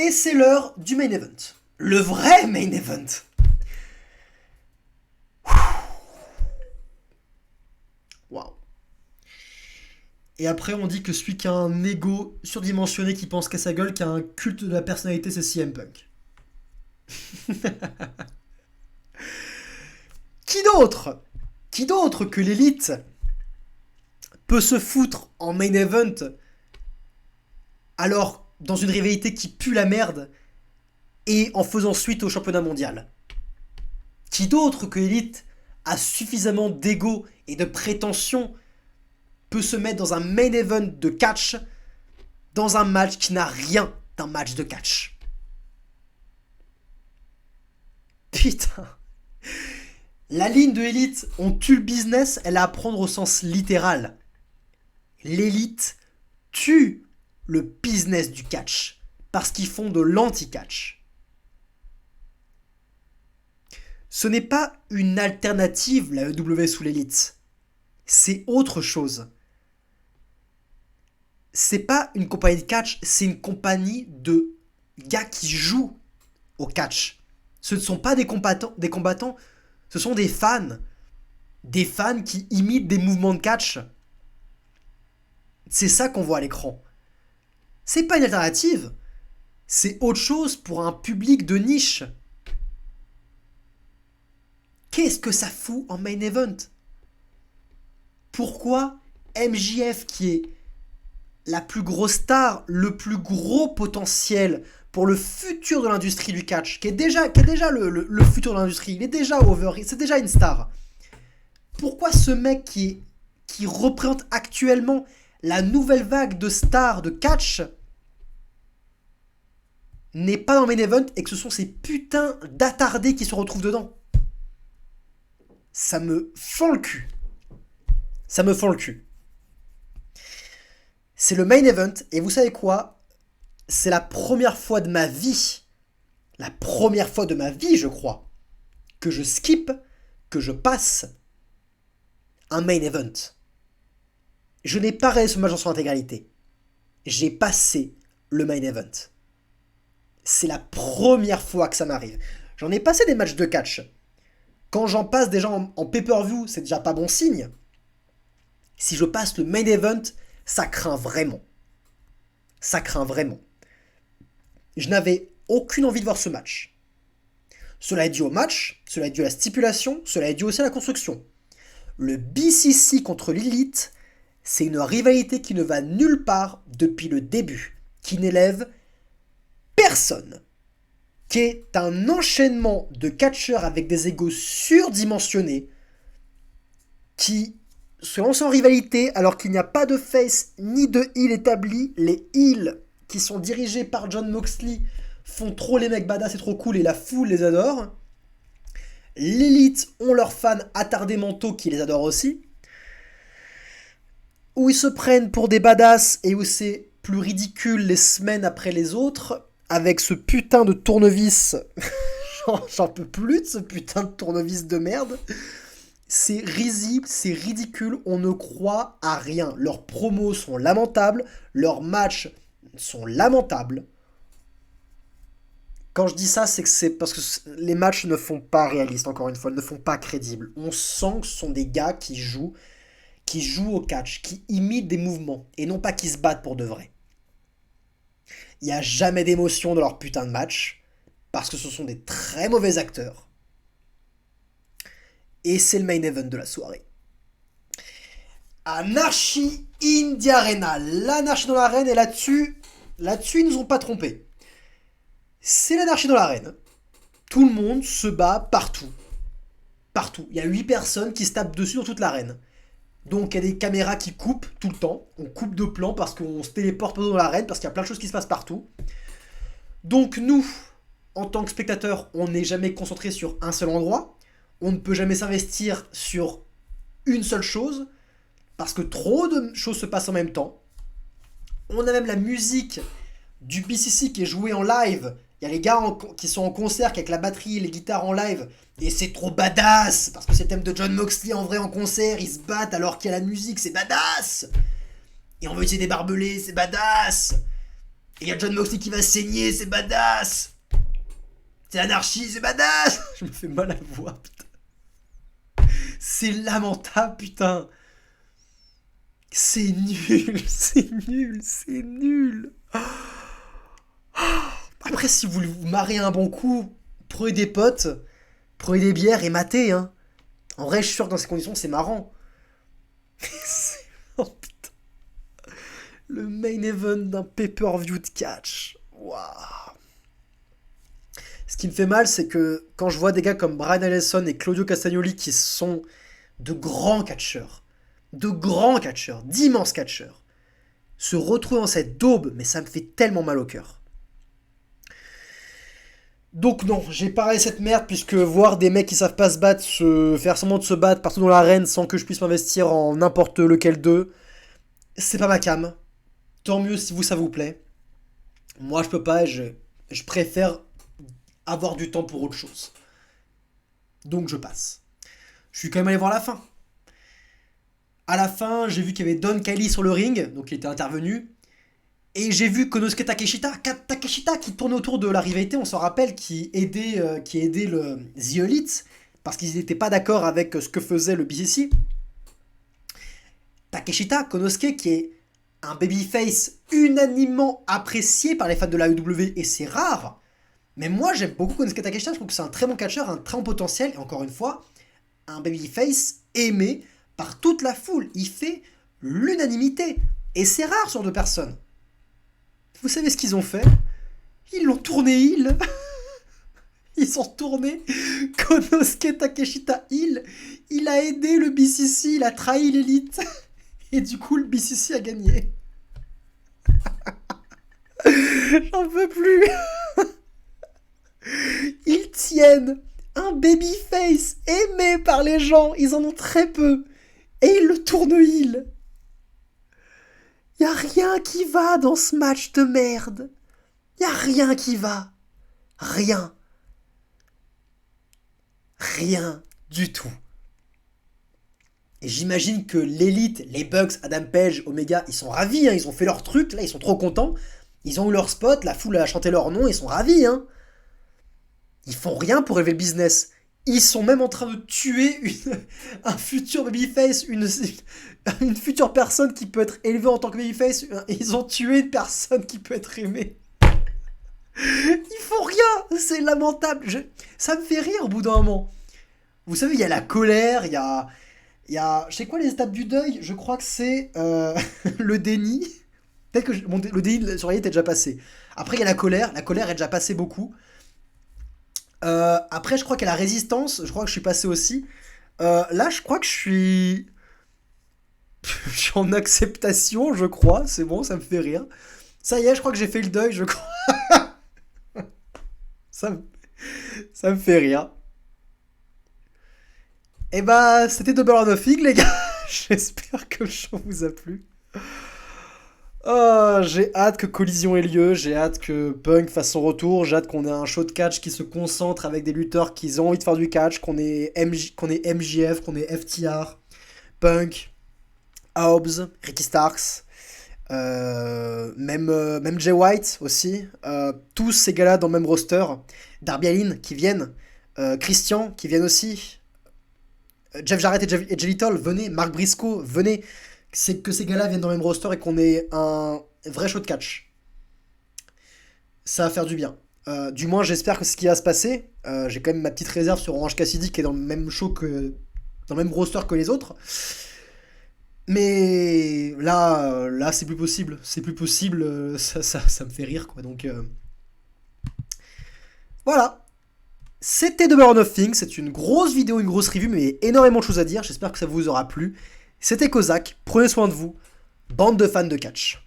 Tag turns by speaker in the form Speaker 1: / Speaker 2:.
Speaker 1: Et c'est l'heure du main event. Le vrai main event. Waouh. Et après, on dit que celui qui a un ego surdimensionné qui pense qu'à sa gueule, qui a un culte de la personnalité, c'est CM Punk. Qui d'autre Qui d'autre que l'élite peut se foutre en main event alors dans une rivalité qui pue la merde et en faisant suite au championnat mondial? Qui d'autre que l'élite a suffisamment d'ego et de prétention peut se mettre dans un main event de catch dans un match qui n'a rien d'un match de catch? Putain. La ligne de l'élite, on tue le business, elle a à prendre au sens littéral. L'élite tue le business du catch parce qu'ils font de l'anti-catch. Ce n'est pas une alternative, la EW sous l'élite. C'est autre chose. C'est pas une compagnie de catch, c'est une compagnie de gars qui jouent au catch. Ce ne sont pas des combattants, ce sont des fans. Des fans qui imitent des mouvements de catch. C'est ça qu'on voit à l'écran. C'est pas une alternative. C'est autre chose pour un public de niche. Qu'est-ce que ça fout en main event? Pourquoi MJF, qui est la plus grosse star, le plus gros potentiel pour le futur de l'industrie du catch, qui est déjà le futur de l'industrie, il est déjà over, c'est déjà une star. Pourquoi ce mec qui représente actuellement la nouvelle vague de stars de catch n'est pas dans le main event et que ce sont ces putains d'attardés qui se retrouvent dedans? Ça me fend le cul. Ça me fend le cul. C'est le main event et vous savez quoi? C'est la première fois de ma vie, je crois, que je skip, que je passe un main event. Je n'ai pas regardé ce match dans son intégralité. J'ai passé le main event. C'est la première fois que ça m'arrive. J'en ai passé des matchs de catch. Quand j'en passe déjà en pay-per-view, c'est déjà pas bon signe. Si je passe le main event, ça craint vraiment. Ça craint vraiment. Je n'avais aucune envie de voir ce match. Cela est dû au match, cela est dû à la stipulation, cela est dû aussi à la construction. Le BCC contre l'Elite, c'est une rivalité qui ne va nulle part depuis le début, qui n'élève personne, qui est un enchaînement de catcheurs avec des égos surdimensionnés, qui se lancent en rivalité alors qu'il n'y a pas de face ni de heel établi. Les heels qui sont dirigés par Jon Moxley font trop les mecs badass et trop cool et la foule les adore. L'élite ont leurs fans attardés mentaux qui les adorent aussi. Où ils se prennent pour des badass et où c'est plus ridicule les semaines après les autres. Avec ce putain de tournevis. J'en peux plus de ce putain de tournevis de merde. C'est risible, c'est ridicule, on ne croit à rien. Leurs promos sont lamentables, leurs matchs sont lamentables. Quand je dis ça, c'est que c'est parce que les matchs ne font pas réalistes, encore une fois, ne font pas crédibles. On sent que ce sont des gars qui jouent au catch, qui imitent des mouvements, et non pas qui se battent pour de vrai. Il n'y a jamais d'émotion dans leur putain de match, parce que ce sont des très mauvais acteurs. Et c'est le main event de la soirée. Anarchy Indie Arena. L'anarchie dans l'arène, et là-dessus, ils nous ont pas trompés. C'est l'anarchie dans l'arène. Tout le monde se bat partout. Partout. Il y a 8 personnes qui se tapent dessus dans toute l'arène. Donc il y a des caméras qui coupent tout le temps. On coupe de plan parce qu'on se téléporte dans l'arène, parce qu'il y a plein de choses qui se passent partout. Donc nous, en tant que spectateurs, on n'est jamais concentré sur un seul endroit. On ne peut jamais s'investir sur une seule chose, parce que trop de choses se passent en même temps. On a même la musique du BCC qui est jouée en live. Il y a les gars qui sont en concert avec la batterie et les guitares en live. Et c'est trop badass, parce que c'est le thème de Jon Moxley en vrai en concert. Ils se battent alors qu'il y a la musique, c'est badass. Et on veut utiliser des barbelés, c'est badass. Et y a Jon Moxley qui va saigner, c'est badass. C'est anarchie, c'est badass. Je me fais mal à la voix, putain. C'est lamentable, putain. C'est nul, c'est nul, c'est nul. Après, si vous voulez vous marrer un bon coup, prenez des potes, prenez des bières et matez, hein. En vrai, je suis sûr que dans ces conditions, c'est marrant. Oh putain. Le main event d'un pay-per-view de catch. Waouh. Ce qui me fait mal, c'est que quand je vois des gars comme Bryan Danielson et Claudio Castagnoli qui sont de grands catcheurs, d'immenses catcheurs, se retrouver dans cette daube, mais ça me fait tellement mal au cœur. Donc non, j'ai parlé cette merde, puisque voir des mecs qui savent pas se battre, faire semblant de se battre partout dans l'arène sans que je puisse m'investir en n'importe lequel d'eux, c'est pas ma came. Tant mieux si vous, ça vous plaît. Moi, je peux pas, je préfère avoir du temps pour autre chose. Donc je passe. Je suis quand même allé voir la fin. À la fin, j'ai vu qu'il y avait Don Callis sur le ring, donc il était intervenu. Et j'ai vu Konosuke Takeshita qui tournait autour de la rivalité, on s'en rappelle, qui aidait le The Elite, parce qu'ils n'étaient pas d'accord avec ce que faisait le BCC. Takeshita, Konosuke, qui est un babyface unanimement apprécié par les fans de la AEW, et c'est rare. Mais moi, j'aime beaucoup Konosuke Takeshita, je trouve que c'est un très bon catcheur, un très bon potentiel, et encore une fois, un babyface aimé par toute la foule. Il fait l'unanimité, et c'est rare sur deux personnes. Vous savez ce qu'ils ont fait? Ils l'ont tourné heel. Ils ont tourné Konosuke Takeshita heel. Il a aidé le BCC, il a trahi l'élite. Et du coup, le BCC a gagné. J'en peux plus. Ils tiennent un babyface aimé par les gens. Ils en ont très peu. Et ils le tournent heel. Y a rien qui va dans ce match de merde. Y a rien qui va. Rien. Rien du tout. Et j'imagine que l'élite, les Bucks, Adam Page, Omega, ils sont ravis, hein, ils ont fait leur truc, là, ils sont trop contents. Ils ont eu leur spot, la foule a chanté leur nom, ils sont ravis, hein. Ils font rien pour élever le business. Ils sont même en train de tuer un futur babyface, une future personne qui peut être élevée en tant que babyface. Ils ont tué une personne qui peut être aimée. Ils font rien, c'est lamentable. Ça me fait rire au bout d'un moment. Vous savez, il y a la colère, il y a... Je sais quoi les étapes du deuil? Je crois que c'est le déni. Peut-être que le déni sur la est déjà passé. Après, il y a la colère est déjà passée beaucoup. Après, je crois qu'il y a la résistance, je crois que je suis passé aussi. Là, je crois que je suis en acceptation, je crois. C'est bon, ça me fait rire. Ça y est, je crois que j'ai fait le deuil, je crois. ça me fait rire. Et bah, c'était Double or Nothing, les gars. J'espère que le show vous a plu. Oh, j'ai hâte que Collision ait lieu, j'ai hâte que Punk fasse son retour, j'ai hâte qu'on ait un show de catch qui se concentre avec des lutteurs qui ont envie de faire du catch, qu'on ait MJF, qu'on ait FTR, Punk, Hobbs, Ricky Starks, même Jay White aussi, tous ces gars-là dans le même roster, Darby Allin qui viennent, Christian qui viennent aussi, Jeff Jarrett et Jay Little, venez, Mark Briscoe, venez. C'est que ces gars-là viennent dans le même roster et qu'on ait un vrai show de catch. Ça va faire du bien. Du moins, j'espère que c'est ce qui va se passer. J'ai quand même ma petite réserve sur Orange Cassidy qui est dans le même show dans le même roster que les autres. Mais là, c'est plus possible. C'est plus possible. Ça me fait rire, quoi. Donc, voilà. C'était Double or Nothing. C'est une grosse vidéo, une grosse review, mais énormément de choses à dire. J'espère que ça vous aura plu. C'était Kozak, prenez soin de vous, bande de fans de catch.